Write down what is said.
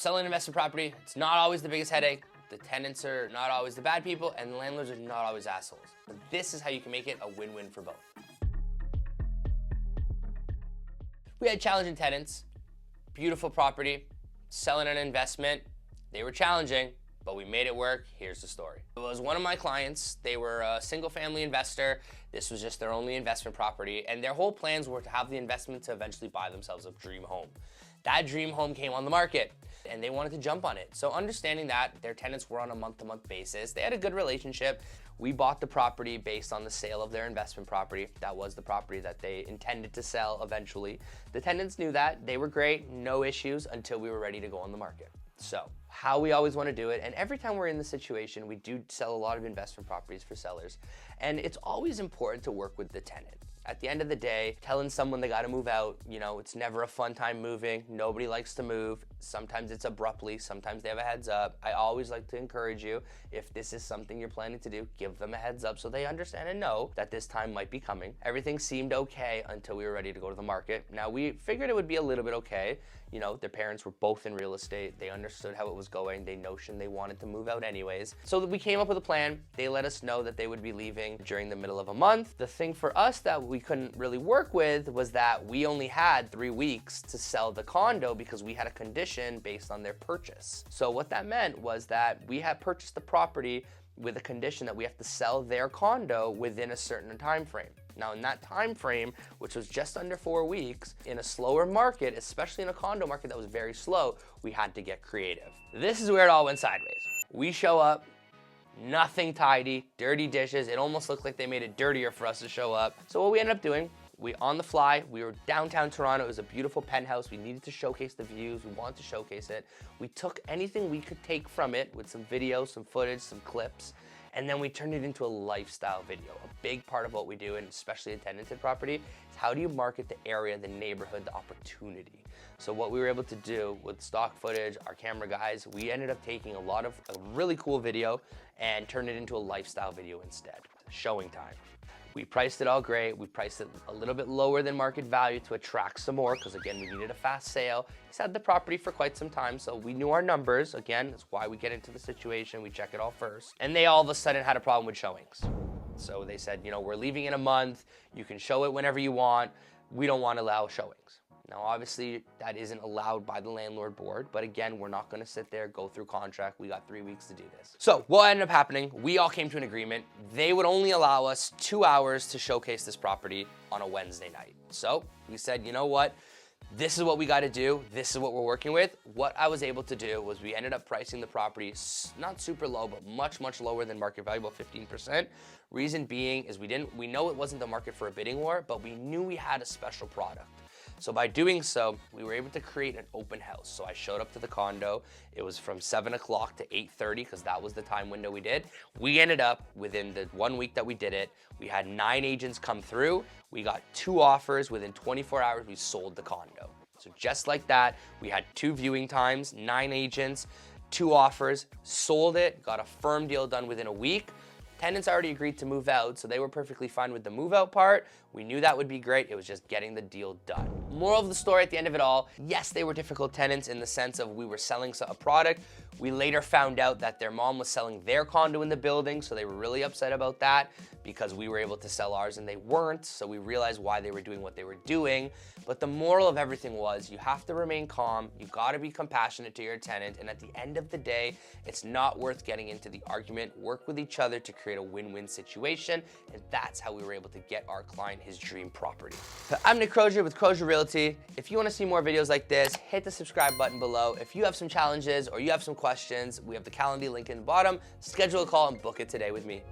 Selling investment property, it's not always the biggest headache. The tenants are not always the bad people, and the landlords are not always assholes. But this is how you can make it a win-win for both. We had challenging tenants, beautiful property, selling an investment. They were challenging, but we made it work. Here's the story. It was one of my clients. They were a single family investor. This was just their only investment property, and their whole plans were to have the investment to eventually buy themselves a dream home. That dream home came on the market and they wanted to jump on it. So understanding that their tenants were on a month-to-month basis, they had a good relationship. We bought the property based on the sale of their investment property. That was the property that they intended to sell eventually. The tenants knew that. They were great, no issues until we were ready to go on the market. So how we always want to do it, and every time we're in the situation, we do sell a lot of investment properties for sellers, and it's always important to work with the tenant. At the end of the day, telling someone they got to move out, it's never a fun time moving. Nobody likes to move. Sometimes it's abruptly, sometimes they have a heads up. I always like to encourage you, if this is something you're planning to do, give them a heads up so they understand and know that this time might be coming. Everything seemed okay until we were ready to go to the market. Now, we figured it would be a little bit okay. Their parents were both in real estate. They understood how it was going. They notioned they wanted to move out anyways. So we came up with a plan. They let us know that they would be leaving during the middle of a month. The thing for us that we couldn't really work with was that we only had 3 weeks to sell the condo because we had a condition based on their purchase. So what that meant was that we had purchased the property with a condition that we have to sell their condo within a certain time frame. Now, in that time frame, which was just under 4 weeks, in a slower market, especially in a condo market that was very slow, we had to get creative. This is where it all went sideways. We show up, nothing tidy, dirty dishes. It almost looked like they made it dirtier for us to show up. So what we ended up doing, on the fly, we were downtown Toronto. It was a beautiful penthouse. We needed to showcase the views. We wanted to showcase it. We took anything we could take from it with some video, some footage, some clips, and then we turned it into a lifestyle video. A big part of what we do, and especially a tenanted property, is how do you market the area, the neighborhood, the opportunity. So what we were able to do with stock footage, our camera guys, we ended up taking a really cool video and turned it into a lifestyle video instead. Showing time. We priced it all great. We priced it a little bit lower than market value to attract some more because, again, we needed a fast sale. He's had the property for quite some time, so we knew our numbers. Again, that's why we get into the situation. We check it all first. And they all of a sudden had a problem with showings. So they said, we're leaving in a month. You can show it whenever you want. We don't want to allow showings. Now, obviously, that isn't allowed by the landlord board, but again, we're not gonna sit there, go through contract. We got 3 weeks to do this. So what ended up happening, we all came to an agreement. They would only allow us 2 hours to showcase this property on a Wednesday night. So we said, you know what? This is what we gotta do. This is what we're working with. What I was able to do was we ended up pricing the property not super low, but much, much lower than market value, about 15%. Reason being is we know it wasn't the market for a bidding war, but we knew we had a special product. So by doing so, we were able to create an open house. So I showed up to the condo. It was from 7 o'clock to 8:30 because that was the time window we did. We ended up, within the 1 week that we did it, we had 9 agents come through. We got 2 offers. Within 24 hours, we sold the condo. So just like that, we had 2 viewing times, 9 agents, 2 offers, sold it, got a firm deal done within a week. Tenants already agreed to move out, so they were perfectly fine with the move out part. We knew that would be great. It was just getting the deal done. Moral of the story at the end of it all, yes, they were difficult tenants in the sense of we were selling a product. We later found out that their mom was selling their condo in the building, so they were really upset about that because we were able to sell ours and they weren't, so we realized why they were doing what they were doing. But the moral of everything was you have to remain calm, you gotta be compassionate to your tenant, and at the end of the day, it's not worth getting into the argument. Work with each other to create a win-win situation, and that's how we were able to get our client his dream property. So I'm Nick Crozier with Crozier Realty. If you wanna see more videos like this, hit the subscribe button below. If you have some challenges or you have some questions, we have the Calendly link in the bottom. Schedule a call and book it today with me.